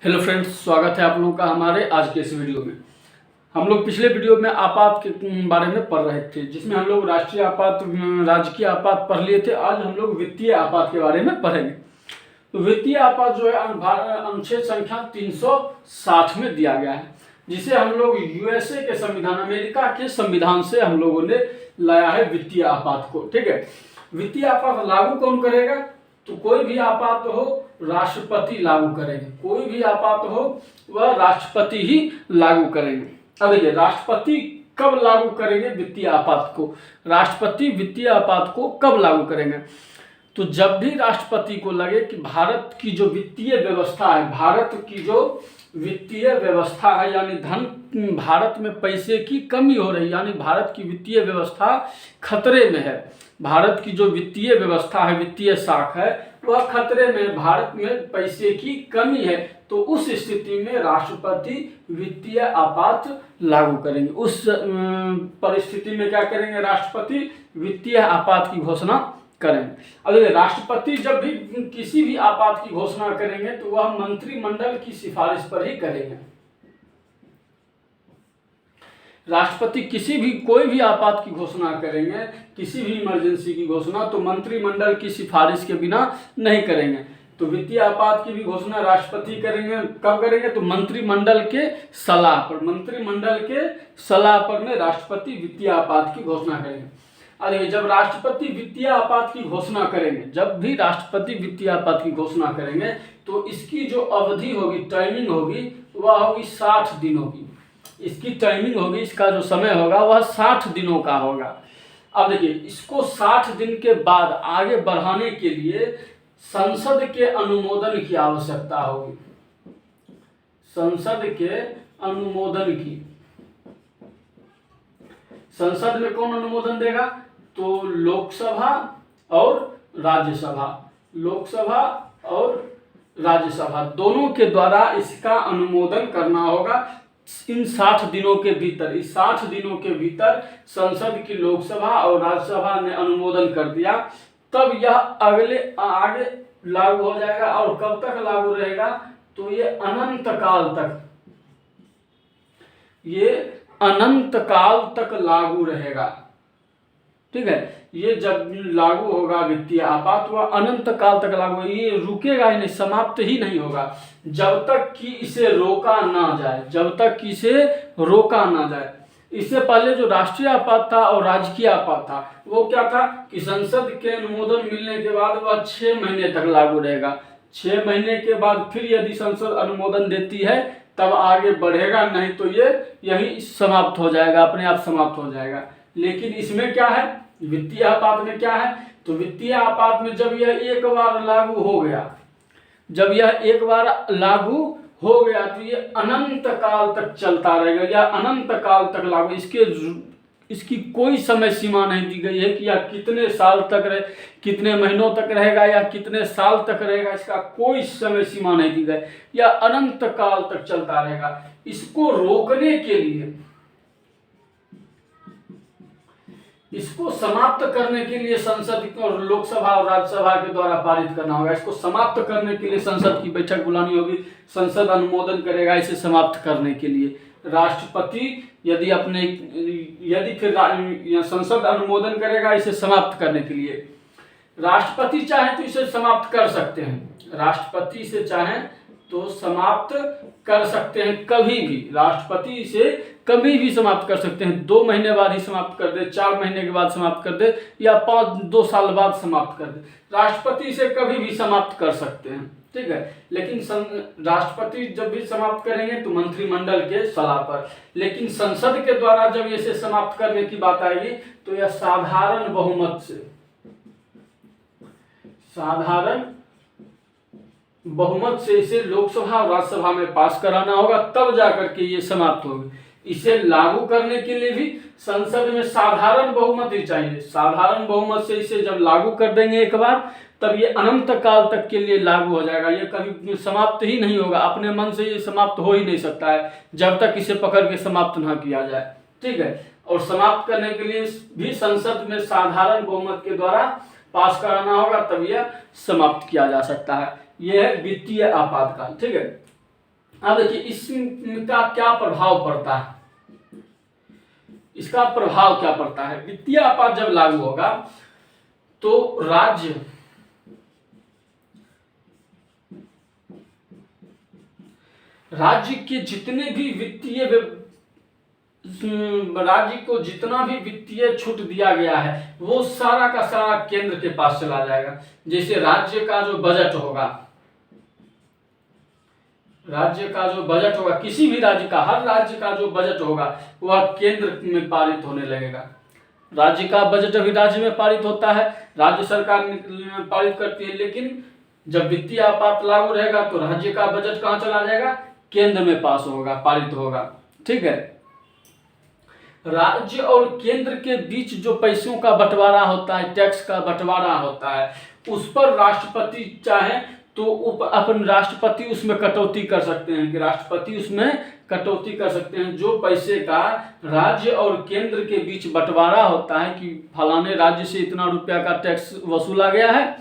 Hello friends, स्वागत है आप लोगों का हमारे आज के इस वीडियो में। हम लोग पिछले वीडियो में आपात के बारे में पढ़ रहे थे, जिसमें हम लोग राष्ट्रीय आपात, राजकीय आपात पढ़ लिए थे। आज हम लोग वित्तीय आपात के बारे में पढ़ेंगे। तो वित्तीय आपात जो है अनुच्छेद संख्या 360 में दिया गया है, जिसे हम लोग यूएसए के संविधान, अमेरिका के संविधान से हम लोगों ने लाया है वित्तीय आपात को। ठीक है, वित्तीय आपात लागू कौन करेगा? तो कोई भी आपात हो राष्ट्रपति लागू करेंगे। कोई भी आपात हो वह राष्ट्रपति ही लागू करेंगे। अब देखिए, राष्ट्रपति कब लागू करेंगे वित्तीय आपात को? राष्ट्रपति वित्तीय आपात को कब लागू करेंगे? तो जब भी राष्ट्रपति को लगे कि भारत की जो वित्तीय व्यवस्था है, भारत की जो वित्तीय व्यवस्था है, यानी धन, भारत में पैसे की कमी हो रही, यानी भारत की वित्तीय व्यवस्था खतरे में है, भारत की जो वित्तीय व्यवस्था है, वित्तीय साख है, वह खतरे में, भारत में पैसे की कमी है, तो उस स्थिति में राष्ट्रपति वित्तीय आपात लागू करेंगे। उस परिस्थिति में क्या करेंगे? राष्ट्रपति वित्तीय आपात की घोषणा करेंगे। अब राष्ट्रपति जब भी किसी भी आपात की घोषणा करेंगे तो वह मंत्रिमंडल की सिफारिश पर ही करेंगे। राष्ट्रपति किसी भी, कोई भी आपात की घोषणा करेंगे, किसी भी इमरजेंसी की घोषणा, तो मंत्रिमंडल की सिफारिश के बिना नहीं करेंगे। तो वित्तीय आपात की भी घोषणा राष्ट्रपति करेंगे। कब करेंगे? तो मंत्रिमंडल के सलाह पर, मंत्रिमंडल के सलाह पर में राष्ट्रपति वित्तीय आपात की घोषणा करेंगे। अरे जब राष्ट्रपति वित्तीय आपात की घोषणा करेंगे, जब भी राष्ट्रपति वित्तीय आपात की घोषणा करेंगे, तो इसकी जो अवधि होगी, टाइमिंग होगी, वह होगी 60 दिन होगी। इसकी टाइमिंग होगी, इसका जो समय होगा वह 60 दिनों का होगा। अब देखिए, इसको 60 दिन के बाद आगे बढ़ाने के लिए संसद के अनुमोदन की आवश्यकता होगी। संसद के अनुमोदन की, संसद में कौन अनुमोदन देगा? तो लोकसभा और राज्यसभा, लोकसभा और राज्यसभा दोनों के द्वारा इसका अनुमोदन करना होगा। इन 60 दिनों के भीतर, इस 60 दिनों के भीतर संसद की लोकसभा और राज्यसभा ने अनुमोदन कर दिया, तब यह आगे लागू हो जाएगा। और कब तक लागू रहेगा? तो ये अनंत काल तक, ये अनंत काल तक लागू रहेगा। ठीक है, ये जब लागू होगा वित्तीय आपात, वह अनंत काल तक लागू होगा। ये रुकेगा ही नहीं, समाप्त ही नहीं होगा जब तक कि इसे रोका ना जाए, जब तक कि इसे रोका ना जाए। इससे पहले जो राष्ट्रीय आपात था और राजकीय आपात था, वो क्या था कि संसद के अनुमोदन मिलने के बाद वह 6 महीने तक लागू रहेगा। 6 महीने के बाद फिर यदि संसद अनुमोदन देती है तब आगे बढ़ेगा, नहीं तो ये यही समाप्त हो जाएगा, अपने आप समाप्त हो जाएगा। लेकिन इसमें क्या है, वित्तीय आपात में क्या है? तो वित्तीय आपात में जब यह एक बार लागू हो गया, जब यह एक बार लागू हो गया, तो ये अनंत काल तक चलता रहेगा, या अनंत काल तक लागू। इसकी कोई समय सीमा नहीं दी गई है कि या कितने साल तक रहे, कितने महीनों तक रहेगा या कितने साल तक रहेगा, इसका कोई समय सीमा नहीं दी गई, या अनंत काल तक चलता रहेगा। इसको रोकने के लिए, इसको समाप्त करने के लिए संसद और लोकसभा और राज्यसभा के द्वारा पारित करना होगा। इसको समाप्त करने के लिए संसद की बैठक बुलानी होगी, संसद अनुमोदन करेगा इसे समाप्त करने के लिए। राष्ट्रपति यदि फिर संसद अनुमोदन करेगा इसे समाप्त करने के लिए। राष्ट्रपति चाहे तो इसे समाप्त कर सकते हैं, राष्ट्रपति इसे चाहे तो समाप्त कर सकते हैं कभी भी। राष्ट्रपति इसे कभी भी समाप्त कर सकते हैं, 2 महीने बाद ही समाप्त कर दे, 4 महीने के बाद समाप्त कर दे, या 2 साल बाद समाप्त कर दे। राष्ट्रपति इसे कभी भी समाप्त कर सकते हैं। ठीक है, लेकिन राष्ट्रपति जब भी समाप्त करेंगे तो मंत्रिमंडल के सलाह पर। लेकिन संसद के द्वारा जब इसे समाप्त करने की बात आएगी तो यह साधारण बहुमत से, साधारण बहुमत से इसे लोकसभा और राज्यसभा में पास कराना होगा, तब जाकर के ये समाप्त होगी। इसे लागू करने के लिए भी संसद में साधारण बहुमत ही चाहिए। साधारण बहुमत से इसे जब लागू कर देंगे एक बार, तब ये अनंत काल तक के लिए लागू हो जाएगा। ये कभी समाप्त ही नहीं होगा, अपने मन से ये समाप्त हो ही नहीं सकता है जब तक इसे पकड़ के समाप्त ना किया जाए। ठीक है, और समाप्त करने के लिए भी संसद में साधारण बहुमत के द्वारा पास कराना होगा, तब यह समाप्त किया जा सकता है। यह है वित्तीय आपातकाल। ठीक है, अब देखिए इसका क्या प्रभाव पड़ता है, इसका प्रभाव क्या पड़ता है। वित्तीय आपात जब लागू होगा तो राज्य के जितने भी राज्य को जितना भी वित्तीय छूट दिया गया है वो सारा का सारा केंद्र के पास चला जाएगा। जैसे राज्य का जो बजट होगा, किसी भी राज्य का, हर राज्य का जो बजट होगा वह केंद्र में पारित होने लगेगा। राज्य का बजट अभी राज्य में पारित होता है, राज्य सरकार पारित करती है, लेकिन जब वित्तीय आपात लागू रहेगा तो राज्य का बजट कहाँ चला जाएगा, केंद्र में पास होगा, पारित होगा। ठीक है, राज्य और केंद्र के बीच जो पैसों का बंटवारा होता है, टैक्स का बंटवारा होता है, उस पर राष्ट्रपति चाहे तो अपन राष्ट्रपति उसमें कटौती कर सकते हैं कि राष्ट्रपति उसमें कटौती कर सकते हैं। जो पैसे का राज्य और केंद्र के बीच बंटवारा होता है कि फलाने राज्य से इतना रुपया का टैक्स वसूला गया है,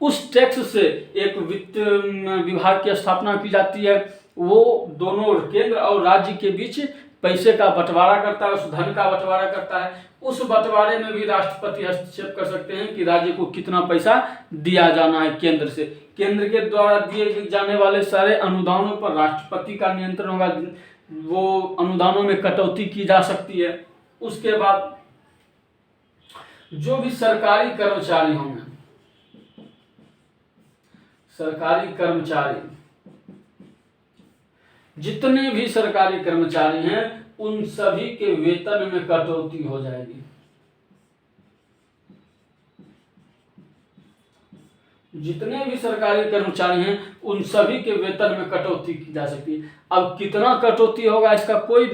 उस टैक्स से एक वित्त विभाग की स्थापना की जाती है। वो दोनों केंद्र और राज्य के बीच पैसे का बंटवारा करता है, उस धन का बंटवारा करता है। उस बंटवारे में भी राष्ट्रपति हस्तक्षेप कर सकते हैं कि राज्य को कितना पैसा दिया जाना है केंद्र से। केंद्र के द्वारा दिए जाने वाले सारे अनुदानों पर राष्ट्रपति का नियंत्रण होगा, वो अनुदानों में कटौती की जा सकती है। उसके बाद जो भी सरकारी कर्मचारी होंगे, जितने भी सरकारी कर्मचारी हैं उन सभी के वेतन में कटौती हो जाएगी। जितने भी सरकारी कर्मचारी हैं उन सभी के वेतन में कटौती की जा सकती है। अब कितना कटौती होगा इसका कोई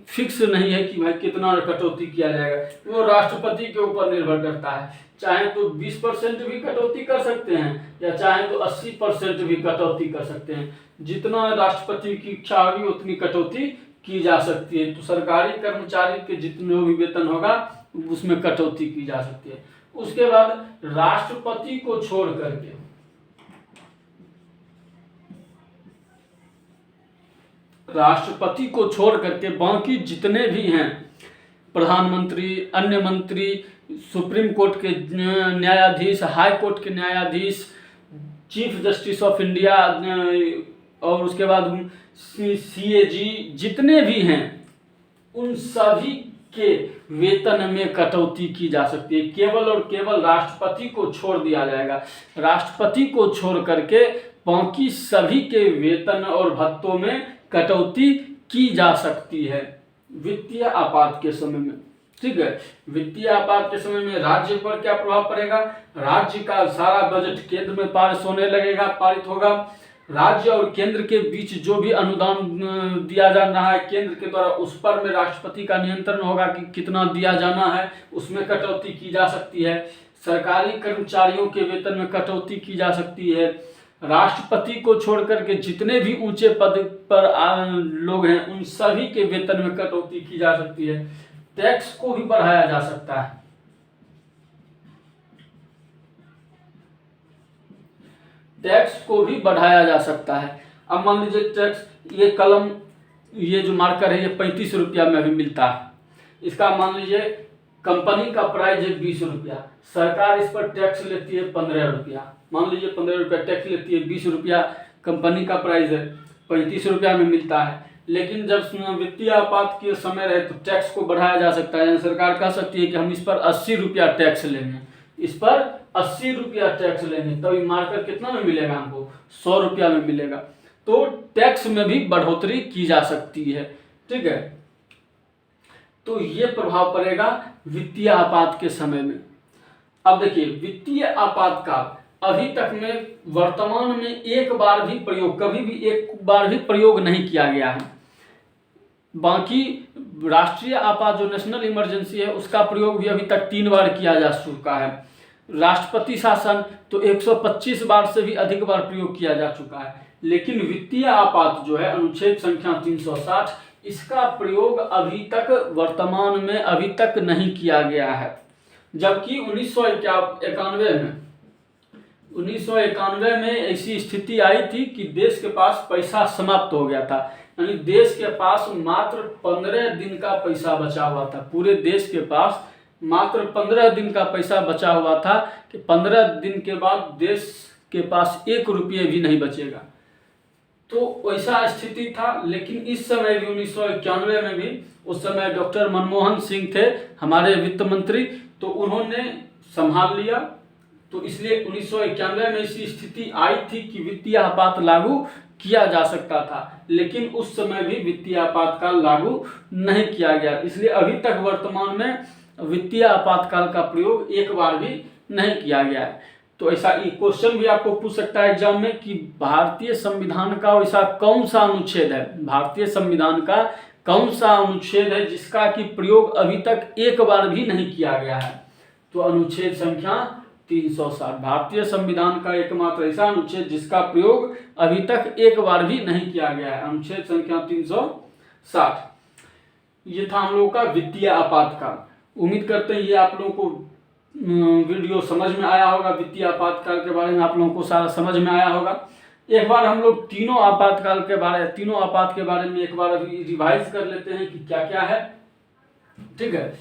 फिक्स नहीं है कि भाई कितना कटौती किया जाएगा, वो राष्ट्रपति के ऊपर निर्भर करता है। चाहे तो 20% भी कटौती कर सकते हैं या चाहे तो 80% भी कटौती कर सकते हैं। जितना राष्ट्रपति की इच्छा होगी उतनी कटौती की जा सकती है। तो सरकारी कर्मचारी के जितने भी वेतन होगा उसमें कटौती की जा सकती है। उसके बाद राष्ट्रपति को छोड़ करके बाकी जितने भी हैं, प्रधानमंत्री, अन्य मंत्री, सुप्रीम कोर्ट के न्यायाधीश, हाई कोर्ट के न्यायाधीश, चीफ जस्टिस ऑफ इंडिया और उसके बाद CAG, जितने भी हैं उन सभी के वेतन में कटौती की जा सकती है। केवल और केवल राष्ट्रपति को छोड़ दिया जाएगा। राष्ट्रपति को छोड़ करके बाकी सभी के वेतन और भत्तों में कटौती की जा सकती है वित्तीय आपात के समय में। ठीक है, वित्तीय आपात के समय में राज्य पर क्या प्रभाव पड़ेगा, राज्य का सारा बजट केंद्र में पारित होगा। राज्य और केंद्र के बीच जो भी अनुदान दिया जा रहा है केंद्र के द्वारा, उस पर में राष्ट्रपति का नियंत्रण होगा कि कितना दिया जाना है, उसमें कटौती की जा सकती है। सरकारी कर्मचारियों के वेतन में कटौती की जा सकती है। राष्ट्रपति को छोड़कर के जितने भी ऊंचे पद पर लोग हैं उन सभी के वेतन में कटौती की जा सकती है। टैक्स को भी बढ़ाया जा सकता है। अब मान लीजिए टैक्स, ये जो मार्कर है ये 35 रुपया में अभी मिलता है। इसका मान लीजिए कंपनी का प्राइस है 20 रुपया, सरकार इस पर टैक्स लेती है 15 रुपया। मान लीजिए 15 रुपया टैक्स लेती है, 20 रुपया कंपनी का प्राइस है, 35 रुपया में मिलता है। लेकिन जब वित्तीय आपात के समय रहे तो टैक्स को बढ़ाया जा सकता है। सरकार कह सकती है कि हम इस पर 80 रुपया टैक्स लेंगे, तभी मार्कर कितना में मिलेगा, हमको 100 रुपया में मिलेगा। तो टैक्स में भी बढ़ोतरी की जा सकती है। ठीक है, तो ये प्रभाव पड़ेगा वित्तीय आपात के समय में। अब देखिए वित्तीय आपात का अभी तक में वर्तमान में कभी भी एक बार भी प्रयोग नहीं किया गया है। बाकी राष्ट्रीय आपात जो नेशनल इमरजेंसी है उसका प्रयोग भी अभी तक 3 बार किया जा चुका है। राष्ट्रपति शासन तो 125 बार से भी अधिक बार प्रयोग किया जा चुका है। लेकिन वित्तीय आपात जो है अनुच्छेद संख्या 360, इसका प्रयोग वर्तमान में अभी तक नहीं किया गया है। जबकि 1991 1991 में ऐसी स्थिति आई थी कि देश के पास पैसा समाप्त हो गया था, यानी देश के पास मात्र 15 दिन का पैसा बचा हुआ था। पूरे देश के पास मात्र 15 दिन का पैसा बचा हुआ था कि 15 दिन के बाद देश के पास 1 रुपये भी नहीं बचेगा। तो वैसा स्थिति था। लेकिन इस समय भी 1991 में भी उस समय डॉक्टर मनमोहन सिंह थे हमारे वित्त मंत्री, तो उन्होंने संभाल लिया। तो इसलिए 1991 में ऐसी स्थिति आई थी कि वित्तीय आपात लागू किया जा सकता था, लेकिन उस समय भी वित्तीय आपातकाल लागू नहीं किया गया। इसलिए अभी तक वर्तमान में वित्तीय आपातकाल का प्रयोग एक बार भी नहीं किया गया है। तो ऐसा क्वेश्चन भी आपको पूछ सकता है एग्जाम में कि भारतीय संविधान का वैसा कौन सा अनुच्छेद है, भारतीय संविधान का कौन सा अनुच्छेद है जिसका कि प्रयोग अभी तक एक बार भी नहीं किया गया है। तो अनुच्छेद संख्या 360 भारतीय संविधान का एकमात्र ऐसा अनुच्छेद जिसका प्रयोग अभी तक एक बार भी नहीं किया गया है, अनुच्छेद संख्या 360। ये था हम लोगों का वित्तीय आपातकाल। उम्मीद करते हैं ये आप लोगों को वीडियो समझ में आया होगा। वित्तीय आपातकाल के बारे में आप लोगों को सारा समझ में आया होगा। एक बार हम लोग तीनों आपात के बारे में एक बार अभी रिवाइज कर लेते हैं कि क्या क्या है। ठीक है,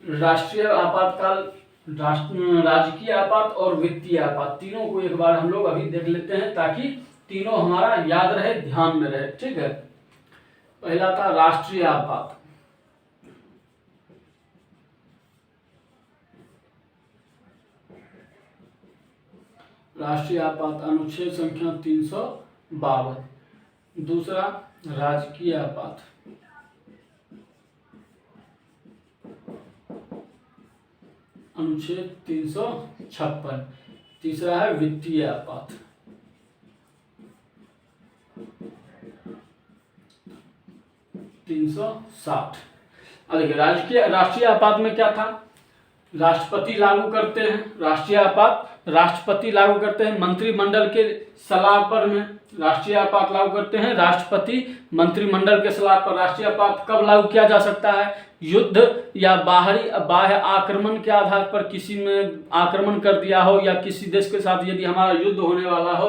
राष्ट्रीय आपातकाल, राजकीय आपात और वित्तीय आपात, तीनों को एक बार हम लोग अभी देख लेते हैं ताकि तीनों हमारा याद रहे, ध्यान में रहे। ठीक है, पहला था राष्ट्रीय आपात। राष्ट्रीय आपात अनुच्छेद संख्या 352। दूसरा राजकीय आपात, अनुच्छेद 356। तीसरा है वित्तीय आपात। अब देखिए राष्ट्रीय आपात में क्या था, राष्ट्रपति लागू करते हैं राष्ट्रीय आपात, राष्ट्रपति लागू करते हैं मंत्रिमंडल के सलाह पर में राष्ट्रीय आपात लागू करते हैं राष्ट्रपति मंत्रिमंडल के सलाह पर। राष्ट्रीय आपात कब लागू किया जा सकता है, युद्ध या बाह्य आक्रमण के आधार पर किसी ने आक्रमण कर दिया हो या किसी देश के साथ यदि हमारा युद्ध होने वाला हो,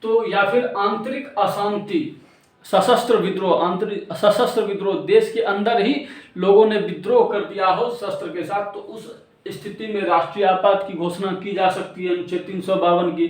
तो या फिर आंतरिक अशांति, सशस्त्र विद्रोह, देश के अंदर ही लोगों ने विद्रोह कर दिया हो शस्त्र के साथ, तो उस स्थिति में राष्ट्रीय आपात की घोषणा की जा सकती है अनुच्छेद 352 की।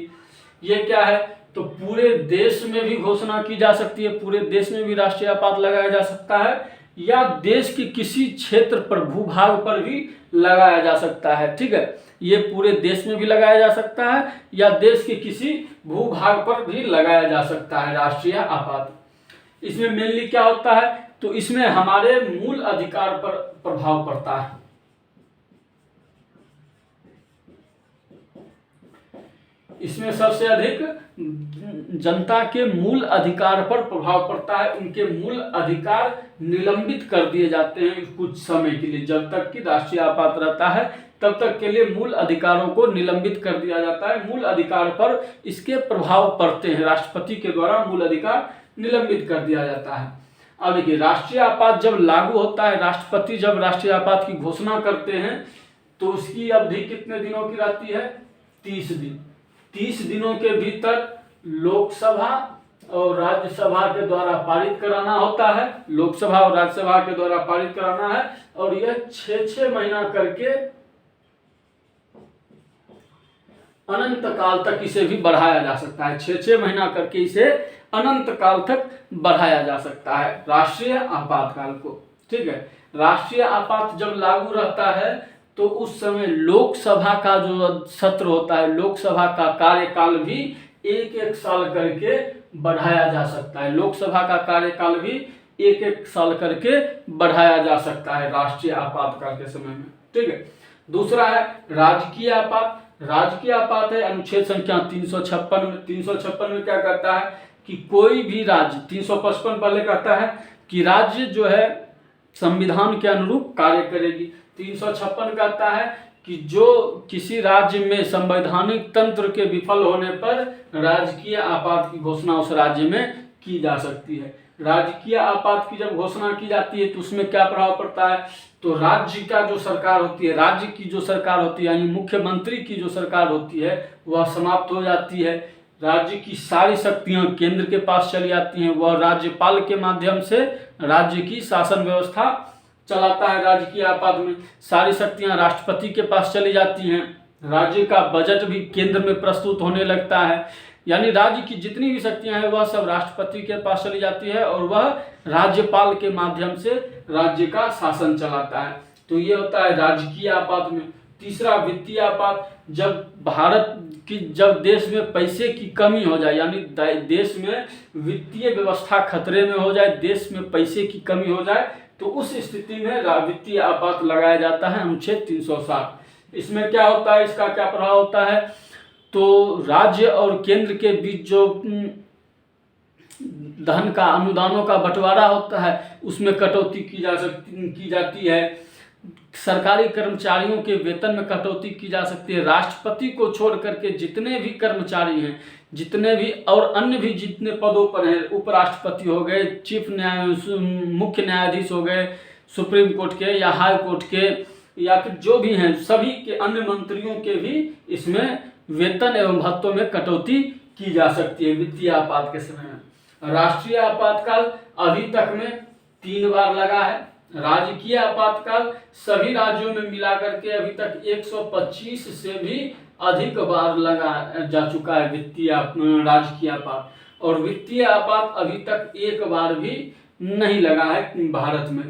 ये क्या है, तो पूरे देश में भी घोषणा की जा सकती है, पूरे देश में भी राष्ट्रीय आपात लगाया जा सकता है, या देश के किसी क्षेत्र पर, भूभाग पर भी लगाया जा सकता है। ठीक है, ये पूरे देश में भी लगाया जा सकता है या देश के किसी भूभाग पर भी लगाया जा सकता है राष्ट्रीय आपात। इसमें मेनली क्या होता है, तो इसमें हमारे मूल अधिकार पर प्रभाव पड़ता है। इसमें सबसे अधिक जनता के मूल अधिकार पर प्रभाव पड़ता है, उनके मूल अधिकार निलंबित कर दिए जाते हैं कुछ समय के लिए। जब तक कि राष्ट्रीय आपात रहता है तब तक के लिए मूल अधिकारों को निलंबित कर दिया जाता है, मूल अधिकार पर इसके प्रभाव पड़ते हैं, राष्ट्रपति के द्वारा मूल अधिकार निलंबित कर दिया जाता है। अब देखिए राष्ट्रीय आपात जब लागू होता है, राष्ट्रपति जब राष्ट्रीय आपात की घोषणा करते हैं तो उसकी अवधि कितने दिनों की रहती है, 30 दिन। 30 दिनों के भीतर लोकसभा और राज्यसभा के द्वारा पारित कराना होता है, लोकसभा और राज्यसभा के द्वारा पारित कराना है, और यह 6-6 महीना करके अनंत काल तक इसे भी बढ़ाया जा सकता है। 6-6 महीना करके इसे अनंत काल तक बढ़ाया जा सकता है राष्ट्रीय आपातकाल को। ठीक है, राष्ट्रीय आपात जब लागू रहता है तो उस समय लोकसभा का जो सत्र होता है, लोकसभा का कार्यकाल भी 1-1 साल करके बढ़ाया जा सकता है। लोकसभा का कार्यकाल भी 1-1 साल करके बढ़ाया जा सकता है राष्ट्रीय आपातकाल के समय में। ठीक है, दूसरा है राजकीय आपात। राजकीय आपात है अनुच्छेद संख्या 356 में। 356 में क्या कहता है कि कोई भी राज्य, 355 पहले कहता है कि राज्य जो है संविधान के अनुरूप कार्य करेगी। 356 कहता है कि जो किसी राज्य में संवैधानिक तंत्र के विफल होने पर राजकीय आपात की घोषणा उस राज्य में की जा सकती है। राजकीय आपात की जब घोषणा की जाती है तो उसमें क्या प्रभाव पड़ता है, तो राज्य का जो सरकार होती है, राज्य की जो सरकार होती है यानी मुख्यमंत्री की जो सरकार होती है वह समाप्त हो जाती है। राज्य की सारी शक्तियां केंद्र के पास चली जाती हैं, वह राज्यपाल के माध्यम से राज्य की शासन व्यवस्था चलाता है। राजकीय आपात में सारी शक्तियां राष्ट्रपति के पास चली जाती हैं, राज्य का बजट भी केंद्र में प्रस्तुत होने लगता है, यानी राज्य की जितनी भी शक्तियां हैं वह सब राष्ट्रपति के पास चली जाती है और वह राज्यपाल के माध्यम से राज्य का शासन चलाता है। तो ये होता है राजकीय आपात में। तीसरा वित्तीय आपात, जब देश में पैसे की कमी हो जाए, यानी देश में वित्तीय व्यवस्था खतरे में हो जाए, देश में पैसे की कमी हो जाए, तो उस स्थिति में वित्तीय आपात लगाया जाता है अनुच्छेद 360। इसमें क्या होता है, इसका क्या प्रभाव होता है, तो राज्य और केंद्र के बीच जो धन का अनुदानों का बंटवारा होता है उसमें कटौती की जाती है। सरकारी कर्मचारियों के वेतन में कटौती की जा सकती है। राष्ट्रपति को छोड़ करके जितने भी कर्मचारी हैं, जितने भी और अन्य भी जितने पदों पर हैं, उपराष्ट्रपति हो गए, मुख्य न्यायाधीश हो गए सुप्रीम कोर्ट के या हाई कोर्ट के, या फिर जो भी हैं सभी के अन्य मंत्रियों के भी इसमें वेतन एवं भत्तों में कटौती की जा सकती है वित्तीय आपात के समय में। राष्ट्रीय आपातकाल अभी तक में 3 बार लगा है। राजकीय आपातकाल सभी राज्यों में मिलाकर के अभी तक 125 से भी अधिक बार लगा जा चुका है राजकीय आपात, और वित्तीय आपात अभी तक 1 बार भी नहीं लगा है भारत में।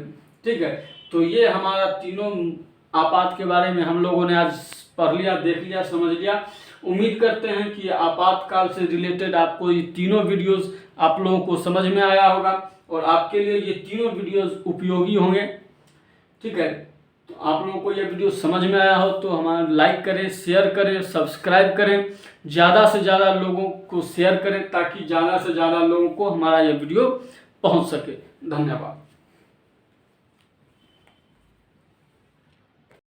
ठीक है, तो ये हमारा तीनों आपात के बारे में हम लोगों ने आज पढ़ लिया, देख लिया, समझ लिया। उम्मीद करते हैं कि आपातकाल से रिलेटेड आपको ये तीनों वीडियोस आप लोगों को समझ में आया होगा और आपके लिए ये तीनों वीडियोस उपयोगी होंगे। ठीक है, तो आप लोगों को ये वीडियो समझ में आया हो तो हमारा लाइक करें, शेयर करें, सब्सक्राइब करें, ज़्यादा से ज़्यादा लोगों को शेयर करें ताकि ज़्यादा से ज़्यादा लोगों को हमारा ये वीडियो पहुंच सके। धन्यवाद।